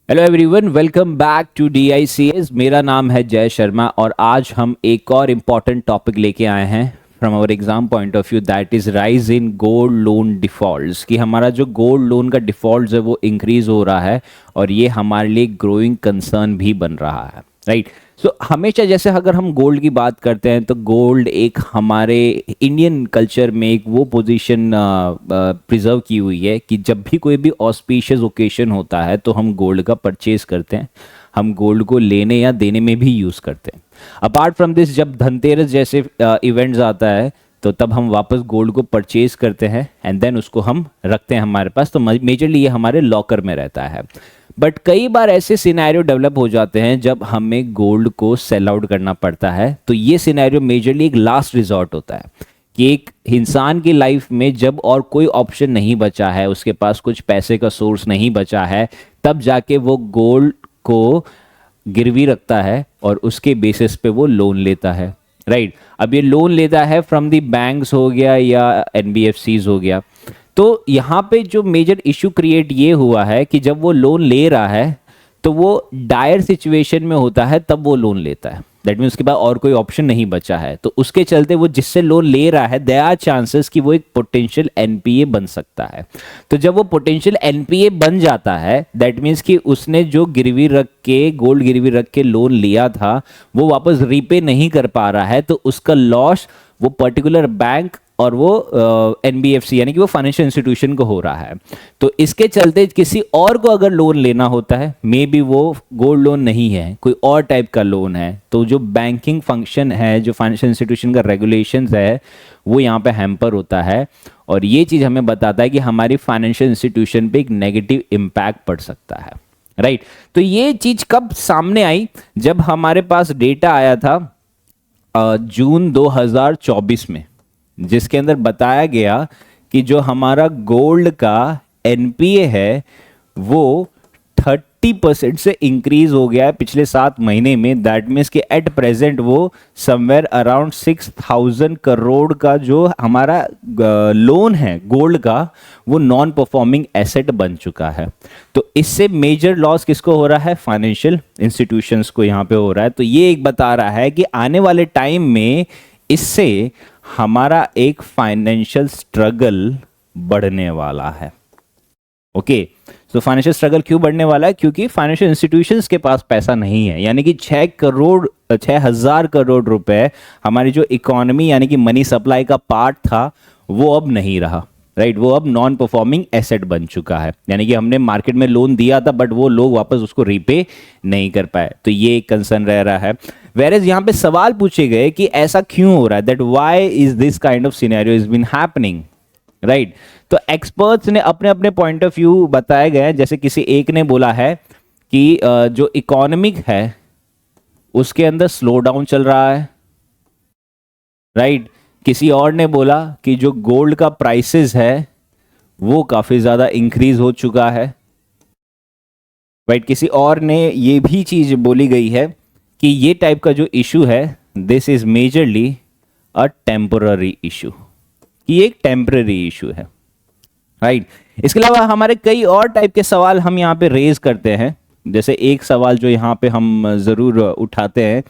Hello everyone, welcome back to DICS। मेरा नाम है जय शर्मा और आज हम एक और इम्पॉर्टेंट टॉपिक लेके आए हैं from our exam point of view, that is rise in gold loan defaults. कि हमारा जो गोल्ड लोन का डिफ़ॉल्ट है वो इंक्रीज़ हो रहा है और ये हमारे लिए ग्रोइंग कंसर्न भी बन रहा है, राइट। सो हमेशा जैसे अगर हम गोल्ड की बात करते हैं तो गोल्ड एक हमारे इंडियन कल्चर में एक वो पोजीशन प्रिजर्व की हुई है कि जब भी कोई भी ऑस्पिशियस ओकेशन होता है तो हम गोल्ड का परचेज करते हैं, हम गोल्ड को लेने या देने में भी यूज़ करते हैं। अपार्ट फ्रॉम दिस, जब धनतेरस जैसे इवेंट्स आता है तो तब हम वापस गोल्ड को परचेज करते हैं एंड देन उसको हम रखते हैं हमारे पास। तो मेजरली ये हमारे लॉकर में रहता है। बट कई बार ऐसे सिनेरियो डेवलप हो जाते हैं जब हमें गोल्ड को सेल आउट करना पड़ता है। तो ये सिनेरियो मेजरली एक लास्ट रिजॉर्ट होता है कि एक इंसान की लाइफ में जब और कोई ऑप्शन नहीं बचा है, उसके पास कुछ पैसे का सोर्स नहीं बचा है, तब जाके वो गोल्ड को गिरवी रखता है और उसके बेसिस पे वो लोन लेता है, राइट। अब ये लोन लेता है फ्रॉम दी बैंक्स हो गया या NBFCs हो गया। तो यहाँ पे जो मेजर इशू क्रिएट ये हुआ है कि जब वो लोन ले रहा है तो वो डायर सिचुएशन में होता है, तब वो लोन लेता है। दैट मीन उसके बाद और कोई ऑप्शन नहीं बचा है, तो उसके चलते वो जिससे लोन ले रहा है देयर आर चांसेस कि वो एक पोटेंशियल NPA बन सकता है। तो जब वो पोटेंशियल NPA बन जाता है, दैट मीन्स कि उसने जो गिरवी रख के गोल्ड गिरवी रख के लोन लिया था वो वापस रीपे नहीं कर पा रहा है, तो उसका लॉस वो पर्टिकुलर बैंक और वो NBFC यानी कि वो फाइनेंशियल इंस्टीट्यूशन को हो रहा है। तो इसके चलते किसी और को अगर लोन लेना होता है, मे बी वो गोल्ड लोन नहीं है, कोई और टाइप का लोन है, तो जो बैंकिंग फंक्शन है, जो फाइनेंशियल इंस्टीट्यूशन का रेगुलेशंस है, वो यहाँ पे हैम्पर होता है। और ये चीज़ हमें बताता है कि हमारी फाइनेंशियल इंस्टीट्यूशन पे एक नेगेटिव इम्पैक्ट पड़ सकता है, राइट। तो ये चीज़ कब सामने आई? जब हमारे पास डेटा आया था जून 2024 में, जिसके अंदर बताया गया कि जो हमारा गोल्ड का NPA है वो 30% से इंक्रीज हो गया है पिछले 7 महीने में। दैट मीन्स कि एट प्रेजेंट वो समवेयर अराउंड 6,000 करोड़ का जो हमारा लोन है गोल्ड का, वो नॉन परफॉर्मिंग एसेट बन चुका है। तो इससे मेजर लॉस किसको हो रहा है? फाइनेंशियल इंस्टीट्यूशंस को यहाँ पे हो रहा है। तो ये एक बता रहा है कि आने वाले टाइम में इससे हमारा एक फाइनेंशियल स्ट्रगल बढ़ने वाला है। ओके, तो फाइनेंशियल स्ट्रगल क्यों बढ़ने वाला है? क्योंकि फाइनेंशियल इंस्टीट्यूशंस के पास पैसा नहीं है, यानी कि 6,000 करोड़ रुपए हमारी जो इकोनॉमी यानी कि मनी सप्लाई का पार्ट था वो अब नहीं रहा, राइट। वो अब नॉन परफॉर्मिंग एसेट बन चुका है, यानी कि हमने मार्केट में लोन दिया था बट वो लोग वापस उसको रीपे नहीं कर पाए। तो ये एक कंसर्न रह रहा है। वेरेज यहाँ पे सवाल पूछे गए कि ऐसा क्यों हो रहा है, that why is this kind of scenario is been happening, right. तो एक्सपर्ट्स ने अपने अपने पॉइंट ऑफ व्यू बताए गए हैं। जैसे किसी एक ने बोला है कि जो इकोनॉमिक है उसके अंदर स्लो डाउन चल रहा है, राइट। किसी और ने बोला कि जो गोल्ड का प्राइसेस है वो काफी ज्यादा इंक्रीज हो चुका है, राइट। किसी और ने ये भी चीज बोली गई है कि ये टाइप का जो इशू है this is majorly a temporary issue, कि एक टेम्पररी इशू है, राइट। इसके अलावा हमारे कई और टाइप के सवाल हम यहाँ पे रेज करते हैं। जैसे एक सवाल जो यहाँ पे हम ज़रूर उठाते हैं,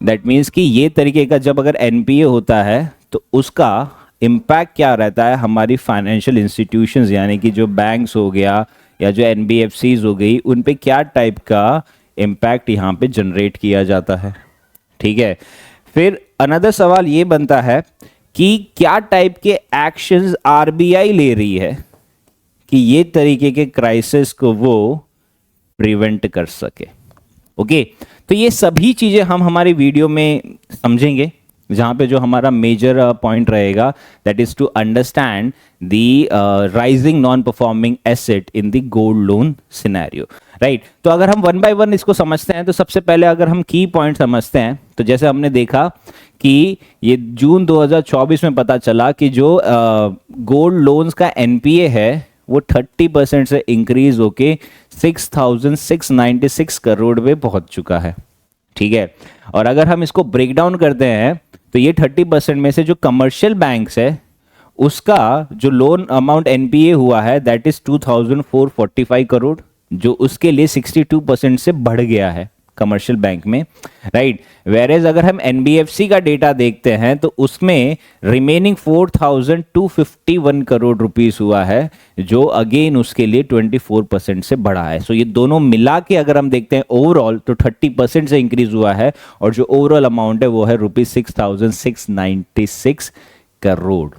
दैट मीन्स कि ये तरीके का जब अगर NPA होता है तो उसका इम्पैक्ट क्या रहता है हमारी फाइनेंशियल इंस्टीट्यूशंस यानी कि जो बैंक्स हो गया या जो NBFCs हो गई, उन पे क्या टाइप का इम्पैक्ट यहाँ पे जनरेट किया जाता है, ठीक है। फिर अनदर सवाल ये बनता है कि क्या टाइप के एक्शंस RBI ले रही है कि ये तरीके के क्राइसिस को वो प्रिवेंट कर सके। ओके, तो ये सभी चीजें हम हमारी वीडियो में समझेंगे, जहां पे जो हमारा मेजर पॉइंट रहेगा that is to understand the rising non performing asset in the gold loan scenario, right. तो अगर हम वन बाय वन इसको समझते हैं तो सबसे पहले अगर हम की पॉइंट समझते हैं तो जैसे हमने देखा कि ये जून 2024 में पता चला कि जो गोल्ड लोन्स का NPA है वो 30% से इंक्रीज होके 6,696 करोड़ पे पहुंच चुका है, ठीक है। और अगर हम इसको ब्रेक डाउन करते हैं तो ये 30% में से जो कमर्शियल बैंक्स है उसका जो लोन अमाउंट NPA हुआ है दैट इज 2,445 करोड़, जो उसके लिए 62% से बढ़ गया है कमर्शियल बैंक में, राइट। वेरेज अगर हम एनबीएफसी का डेटा देखते हैं तो उसमें रिमेनिंग 4251 करोड़ रुपीस हुआ है, जो अगेन उसके लिए 24% से बढ़ा है। सो ये दोनों मिला के अगर हम देखते हैं ओवरऑल तो 30% से इंक्रीज हुआ है, और जो ओवरऑल अमाउंट है वो है ₹6,696 करोड़,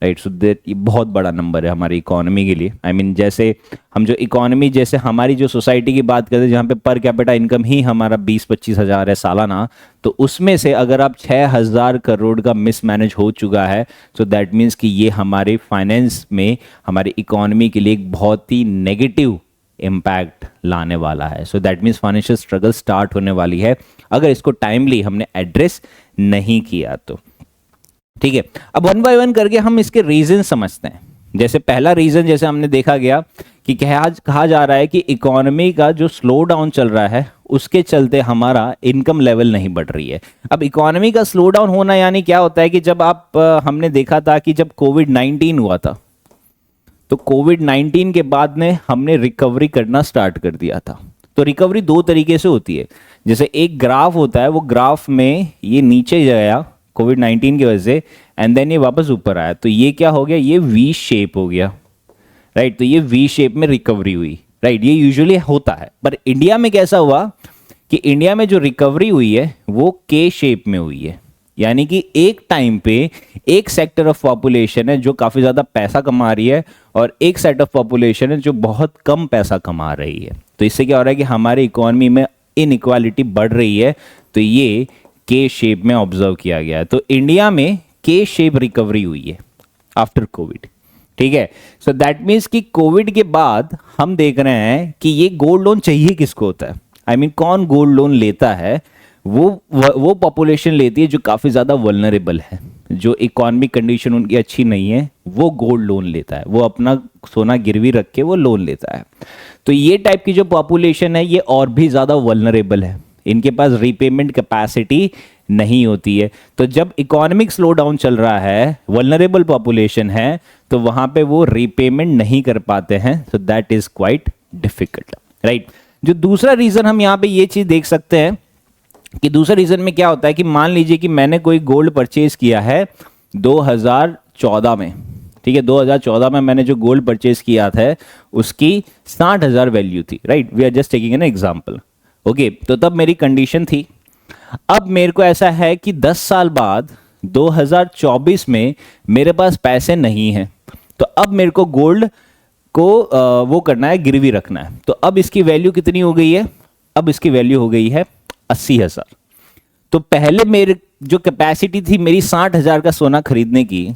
राइट। सो दैट ये बहुत बड़ा नंबर है हमारी इकोनॉमी के लिए। आई मीन जैसे हम जो इकोनॉमी, जैसे हमारी जो सोसाइटी की बात करते हैं जहाँ पे पर कैपिटा इनकम ही हमारा 20-25 हज़ार है सालाना, तो उसमें से अगर आप 6,000 करोड़ का मिसमैनेज हो चुका है, सो दैट मीन्स कि ये हमारे फाइनेंस में, हमारी इकोनॉमी के लिए एक बहुत ही नेगेटिव इम्पैक्ट लाने वाला है। So that means financial struggle start होने वाली है अगर इसको टाइमली हमने एड्रेस नहीं किया तो, ठीक है। अब वन बाय वन करके हम इसके रीजन समझते हैं। जैसे पहला रीजन, जैसे हमने देखा गया कि कहा जा रहा है कि इकोनॉमी का जो स्लो डाउन चल रहा है उसके चलते हमारा इनकम लेवल नहीं बढ़ रही है। अब इकोनॉमी का स्लो डाउन होना यानी क्या होता है कि जब हमने देखा था कि जब कोविड-19 हुआ था, तो कोविड-19 के बाद में हमने रिकवरी करना स्टार्ट कर दिया था। तो रिकवरी दो तरीके से होती है। जैसे एक ग्राफ होता है, वो ग्राफ में ये नीचे गया कोविड-19 की वजह से, एंड देन ये वापस ऊपर आया, तो ये क्या हो गया, ये वी शेप हो गया, राइट। तो ये वी शेप में रिकवरी हुई, राइट। ये यूजुअली होता है, पर इंडिया में कैसा हुआ कि इंडिया में जो रिकवरी हुई है वो के शेप में हुई है। यानी कि एक टाइम पे एक सेक्टर ऑफ पॉपुलेशन है जो काफ़ी ज़्यादा पैसा कमा रही है, और एक सेट ऑफ पॉपुलेशन है जो बहुत कम पैसा कमा रही है। तो इससे क्या हो रहा है कि हमारी इकोनॉमी में इनइक्वालिटी बढ़ रही है। तो ये के शेप में ऑब्जर्व किया गया है। तो इंडिया में के शेप रिकवरी हुई है आफ्टर कोविड, ठीक है। सो दैट मीन्स कि कोविड के बाद हम देख रहे हैं कि ये गोल्ड लोन चाहिए किसको होता है, आई मीन कौन गोल्ड लोन लेता है, वो पॉपुलेशन लेती है जो काफ़ी ज़्यादा वल्नरेबल है, जो इकोनॉमिक कंडीशन उनकी अच्छी नहीं है, वो गोल्ड लोन लेता है, वो अपना सोना गिरवी रख के वो लोन लेता है। तो ये टाइप की जो पॉपुलेशन है ये और भी ज़्यादा वल्नरेबल है, इनके पास रीपेमेंट कैपेसिटी नहीं होती है। तो जब इकोनॉमिक स्लो डाउन चल रहा है, वल्नरेबल पॉपुलेशन है, तो वहाँ पे वो रीपेमेंट नहीं कर पाते हैं। So that is quite difficult, right. जो दूसरा रीज़न हम यहाँ पे ये चीज़ देख सकते हैं कि दूसरा रीज़न में क्या होता है कि मान लीजिए कि मैंने कोई गोल्ड परचेज किया है 2014 में, ठीक है। 2014 में मैंने जो गोल्ड परचेज किया था उसकी 60,000 वैल्यू थी, right. We are just taking an example, okay. तो तब मेरी कंडीशन थी। अब मेरे को ऐसा है कि 10 साल बाद 2024 में मेरे पास पैसे नहीं हैं, तो अब मेरे को गोल्ड को वो करना है, गिरवी रखना है। तो अब इसकी वैल्यू कितनी हो गई है, अब इसकी वैल्यू हो गई है 80,000। तो पहले मेरे जो कैपेसिटी थी मेरी 60,000 का सोना खरीदने की,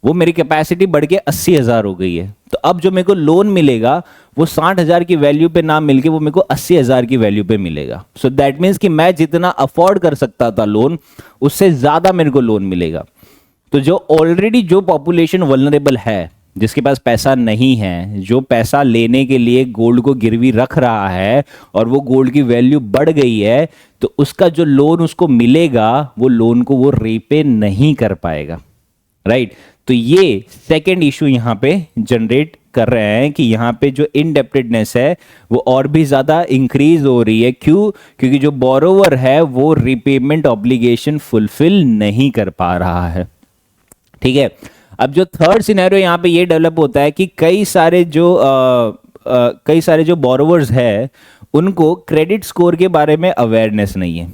वो मेरी कैपेसिटी बढ़ के 80,000 हो गई है। तो अब जो मेरे को लोन मिलेगा वो 60,000 की वैल्यू पे ना मिलके वो मेरे को 80,000 की वैल्यू पे मिलेगा। सो दैट मीन्स कि मैं जितना अफोर्ड कर सकता था लोन, उससे ज़्यादा मेरे को लोन मिलेगा। तो जो ऑलरेडी जो पॉपुलेशन वल्नरेबल है, जिसके पास पैसा नहीं है, जो पैसा लेने के लिए गोल्ड को गिरवी रख रहा है और वो गोल्ड की वैल्यू बढ़ गई है, तो उसका जो लोन उसको मिलेगा वो लोन को वो रीपे नहीं कर पाएगा, राइट। तो ये सेकेंड इशू यहाँ पे जनरेट कर रहे हैं कि यहाँ पे जो इनडेप्टेडनेस है वो और भी ज़्यादा इंक्रीज हो रही है। क्यों? क्योंकि जो बोरोवर है वो रिपेमेंट ऑब्लिगेशन फुलफिल नहीं कर पा रहा है, ठीक है। अब जो थर्ड सिनेरियो यहाँ पे ये डेवलप होता है कि कई सारे जो बोरोवर्स है उनको क्रेडिट स्कोर के बारे में अवेयरनेस नहीं है,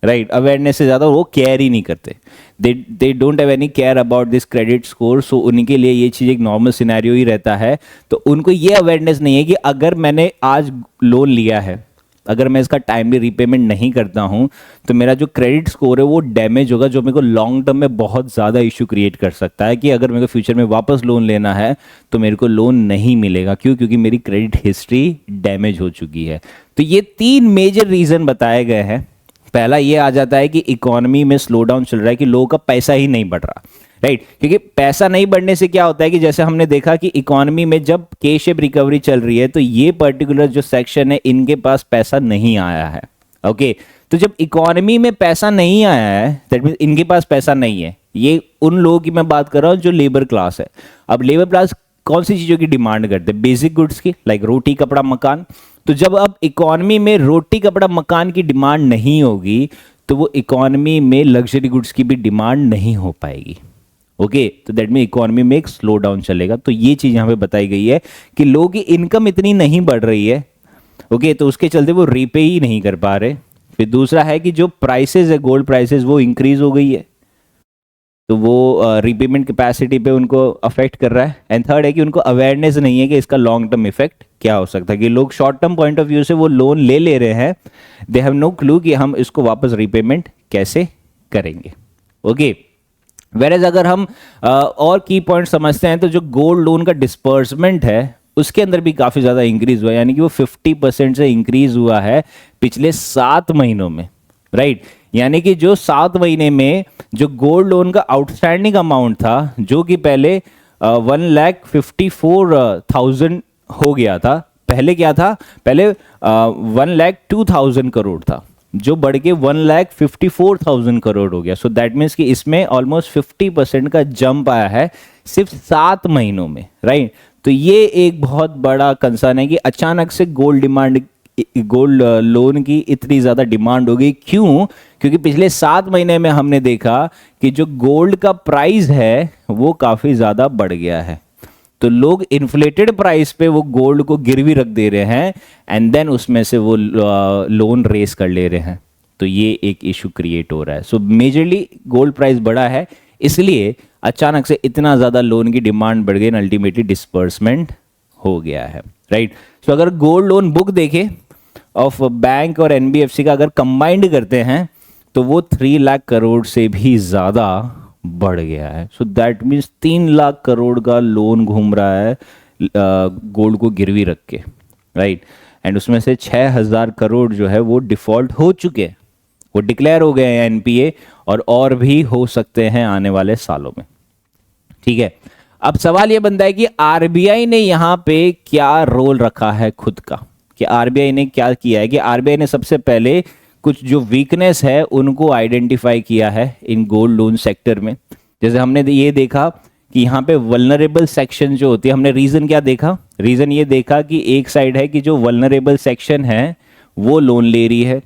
राइट। अवेयरनेस से ज़्यादा वो केयर ही नहीं करते, they don't have any care about this credit score. So उनके लिए ये चीज़ एक नॉर्मल सिनेरियो ही रहता है। तो उनको ये अवेयरनेस नहीं है कि अगर मैंने आज लोन लिया है, अगर मैं इसका टाइमली रीपेमेंट नहीं करता हूं तो मेरा जो क्रेडिट स्कोर है वो डैमेज होगा, जो मेरे को लॉन्ग टर्म में बहुत ज़्यादा इशू क्रिएट कर सकता है कि अगर मेरे को फ्यूचर में वापस लोन लेना है तो मेरे को लोन नहीं मिलेगा। क्यों? क्योंकि मेरी क्रेडिट हिस्ट्री डैमेज हो चुकी है। तो ये 3 मेजर रीज़न बताए गए हैं। पहला ये आ जाता है कि इकोनॉमी में स्लो डाउन चल रहा है, कि लोगों का पैसा ही नहीं बढ़ रहा, राइट। क्योंकि पैसा नहीं बढ़ने से क्या होता है कि जैसे हमने देखा कि इकोनॉमी में जब के शेप रिकवरी चल रही है तो ये पर्टिकुलर जो सेक्शन है इनके पास पैसा नहीं आया है, ओके। तो जब इकोनॉमी में पैसा नहीं आया है दैट मीन्स इनके पास पैसा नहीं है। ये उन लोगों की मैं बात कर रहा हूँ जो लेबर क्लास है। अब लेबर क्लास कौन सी चीज़ों की डिमांड करते हैं? बेसिक गुड्स की, लाइक रोटी कपड़ा मकान। तो जब अब इकोनॉमी में रोटी कपड़ा मकान की डिमांड नहीं होगी तो वो इकोनॉमी में लग्जरी गुड्स की भी डिमांड नहीं हो पाएगी। ओके, तो दैट मीन इकोनॉमी में एक स्लो डाउन चलेगा। तो ये चीज़ यहाँ पे बताई गई है कि लोगों की इनकम इतनी नहीं बढ़ रही है। ओके, तो उसके चलते वो रीपे ही नहीं कर पा रहे। फिर दूसरा है कि जो प्राइसेस है गोल्ड प्राइसेस वो इंक्रीज हो गई है, तो वो रीपेमेंट कैपेसिटी पे उनको अफेक्ट कर रहा है। एंड थर्ड है कि उनको अवेयरनेस नहीं है कि इसका लॉन्ग टर्म इफेक्ट क्या हो सकता है, कि लोग short term point of view से वो लोन ले रहे हैं, दे हैव नो क्लू कि हम इसको वापस रीपेमेंट कैसे करेंगे। ओके, वेरेज अगर हम और की पॉइंट समझते हैं तो जो गोल्ड लोन का डिस्पर्समेंट है उसके अंदर भी काफ़ी ज़्यादा इंक्रीज हुआ है, यानी कि वो 50% से इंक्रीज हुआ है पिछले 7 महीनों में, राइट। यानी कि जो 7 महीने में जो गोल्ड लोन का आउटस्टैंडिंग अमाउंट था, जो कि पहले 1,54,000 हो गया था, पहले क्या था, पहले 1,02,000 करोड़ था, जो बढ़ के 1,54,000 करोड़ हो गया। सो दैट मीन्स कि इसमें ऑलमोस्ट 50% का जंप आया है सिर्फ 7 महीनों में, राइट। तो ये एक बहुत बड़ा कंसर्न है कि अचानक से गोल्ड लोन की इतनी ज़्यादा डिमांड हो गई। क्यों? क्योंकि पिछले 7 महीने में हमने देखा कि जो गोल्ड का प्राइस है वो काफ़ी ज़्यादा बढ़ गया है, तो लोग इन्फ्लेटेड प्राइस पे वो गोल्ड को गिरवी रख दे रहे हैं एंड देन उसमें से वो लोन रेस कर ले रहे हैं। तो ये एक इशू क्रिएट हो रहा है। सो मेजरली गोल्ड प्राइस बढ़ा है, इसलिए अचानक से इतना ज़्यादा लोन की डिमांड बढ़ गई, अल्टीमेटली डिस्पर्समेंट हो गया है, राइट। सो अगर गोल्ड लोन बुक देखें ऑफ बैंक और एनबीएफसी का अगर कंबाइंड करते हैं तो वो 3 लाख करोड़ से भी ज़्यादा बढ़ गया है। So that means 3 lakh crore का लोन घूम रहा है गोल्ड को गिरवी रख के, राइट। एंड उसमें से 6,000 करोड़ जो है वो डिफॉल्ट हो चुके हैं, वो डिक्लेयर हो गए हैं एनपीए, और भी हो सकते हैं आने वाले सालों में। ठीक है, अब सवाल ये बनता है कि आरबीआई ने यहाँ पे क्या रोल रखा है खुद का, कि आरबीआई ने क्या किया है। कि आरबीआई ने सबसे पहले कुछ जो वीकनेस है उनको आइडेंटिफाई किया है इन गोल्ड लोन सेक्टर में। जैसे हमने ये देखा कि यहाँ पे वल्नरेबल सेक्शन जो होती है, हमने रीज़न क्या देखा, रीज़न ये देखा कि एक साइड है कि जो वल्नरेबल सेक्शन है वो लोन ले रही है,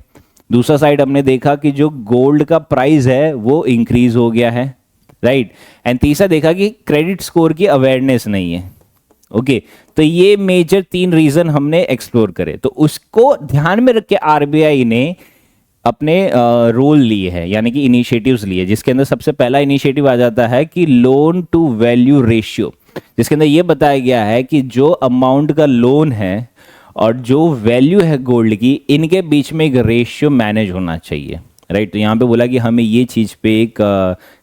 दूसरा साइड हमने देखा कि जो गोल्ड का प्राइस है वो इंक्रीज हो गया है, राइट। एंड तीसरा देखा कि क्रेडिट स्कोर की अवेयरनेस नहीं है। ओके, तो ये मेजर 3 रीजन हमने एक्सप्लोर करे, तो उसको ध्यान में रख के आरबीआई ने अपने रोल लिए हैं, यानी कि इनिशिएटिव्स लिए, जिसके अंदर सबसे पहला इनिशिएटिव आ जाता है कि लोन टू वैल्यू रेशियो, जिसके अंदर ये बताया गया है कि जो अमाउंट का लोन है और जो वैल्यू है गोल्ड की, इनके बीच में एक रेशियो मैनेज होना चाहिए, राइट। तो यहाँ पे बोला कि हमें ये चीज़ पे एक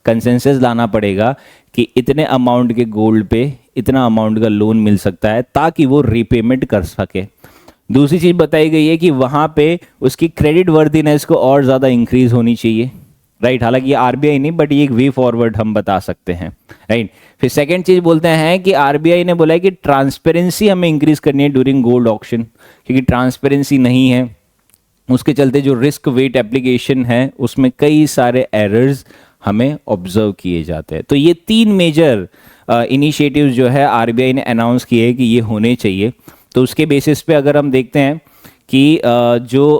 कंसेंसस लाना पड़ेगा कि इतने अमाउंट के गोल्ड पे इतना अमाउंट का लोन मिल सकता है ताकि वो रीपेमेंट कर सके। दूसरी चीज़ बताई गई है कि वहाँ पे उसकी क्रेडिट वर्दीनेस को और ज़्यादा इंक्रीज होनी चाहिए, राइट। हालांकि ये आरबीआई नहीं, बट ये एक वे फॉरवर्ड हम बता सकते हैं, राइट। फिर सेकंड चीज़ बोलते हैं कि आरबीआई ने बोला है कि ट्रांसपेरेंसी हमें इंक्रीज करनी है ड्यूरिंग गोल्ड ऑक्शन, क्योंकि ट्रांसपेरेंसी नहीं है, उसके चलते जो रिस्क वेट एप्लीकेशन है उसमें कई सारे एरर्स हमें ऑब्जर्व किए जाते हैं। तो ये 3 मेजर इनिशिएटिव्स जो है आरबीआई ने अनाउंस किए हैं कि ये होने चाहिए। तो उसके बेसिस पे अगर हम देखते हैं कि जो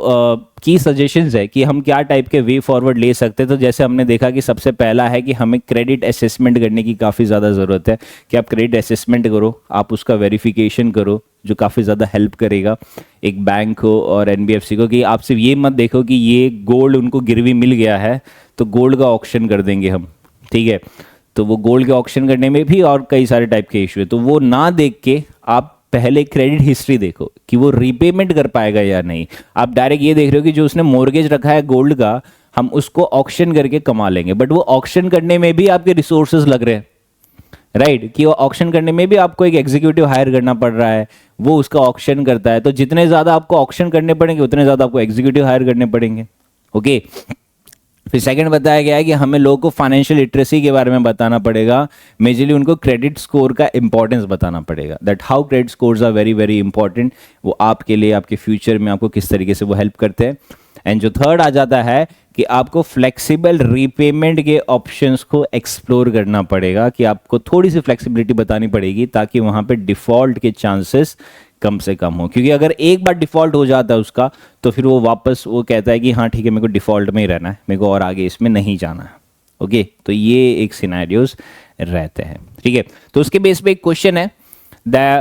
की सजेशंस है कि हम क्या टाइप के वे फॉरवर्ड ले सकते हैं, तो जैसे हमने देखा कि सबसे पहला है कि हमें क्रेडिट असेसमेंट करने की काफ़ी ज़्यादा ज़रूरत है, कि आप क्रेडिट असेसमेंट करो, आप उसका वेरिफिकेशन करो, जो काफ़ी ज़्यादा हेल्प करेगा एक बैंक को और एनबीएफसी को, कि आप सिर्फ ये मत देखो कि ये गोल्ड उनको गिरवी मिल गया है तो गोल्ड का ऑक्शन कर देंगे हम, ठीक है। तो वो गोल्ड के ऑक्शन करने में भी और कई सारे टाइप के इशू है, तो वो ना देख के आप पहले क्रेडिट हिस्ट्री देखो कि वो रीपेमेंट कर पाएगा या नहीं। आप डायरेक्ट ये देख रहे हो कि जो उसने मॉर्गेज रखा है गोल्ड का, हम उसको ऑक्शन करके कमा लेंगे, बट वो ऑक्शन करने में भी आपके रिसोर्सेज लग रहे हैं, राइट। कि वो ऑक्शन करने में भी आपको एक एग्जीक्यूटिव हायर करना पड़ रहा है, वो उसका ऑक्शन करता है, तो जितने ज़्यादा आपको ऑक्शन करने पड़ेंगे उतने ज़्यादा आपको एग्जीक्यूटिव हायर करने पड़ेंगे। ओके, फिर सेकंड बताया गया है कि हमें लोगों को फाइनेंशियल लिटरेसी के बारे में बताना पड़ेगा, मेजरली उनको क्रेडिट स्कोर का इंपॉर्टेंस बताना पड़ेगा, that how credit scores are very very important, वो आपके लिए आपके फ्यूचर में आपको किस तरीके से वो हेल्प करते हैं। एंड जो थर्ड आ जाता है कि आपको फ्लेक्सिबल रीपेमेंट के ऑप्शंस को एक्सप्लोर करना पड़ेगा, कि आपको थोड़ी सी फ्लेक्सिबिलिटी बतानी पड़ेगी ताकि वहां पे डिफॉल्ट के चांसेस कम से कम हो, क्योंकि अगर एक बार डिफॉल्ट हो जाता है उसका तो फिर वो वापस वो कहता है कि हाँ ठीक है मेरे को डिफॉल्ट में ही रहना है, मेरे को और आगे इसमें नहीं जाना है। ओके, तो ये एक सिनेरियोज रहते हैं। ठीक है, तो उसके बेस पे एक क्वेश्चन है,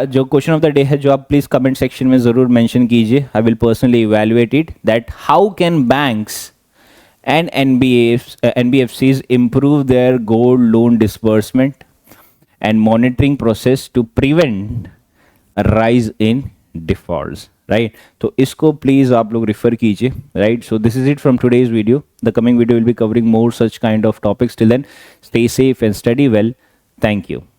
जो क्वेश्चन ऑफ द डे है, जो आप प्लीज कमेंट सेक्शन में जरूर मेंशन कीजिए, I will personally evaluate it, that how can banks and NBFCs improve their gold loan disbursement and monitoring process to prevent a rise in defaults, right? तो इसको please आप लोग refer कीजिए, right? So this is it from today's video. The coming video will be covering more such kind of topics. Till then, stay safe and study well. Thank you.